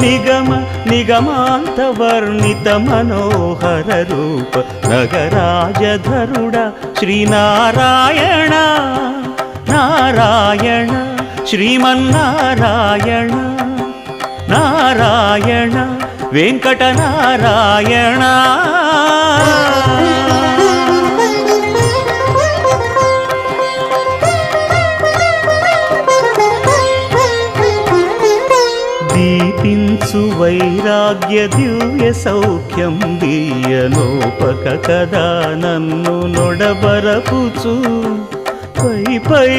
నిగమ నిగమాంత వర్ణిత మనోహర రూప నగరాజధరుడ శ్రీనారాయణ నారాయణ శ్రీమన్నారాయణ నారాయణ వెంకటనారాయణ. దీపించు వైరాగ్య దివ్య సౌఖ్యం దీయనోపక కదా నన్ను నొడబరపుచు పై పై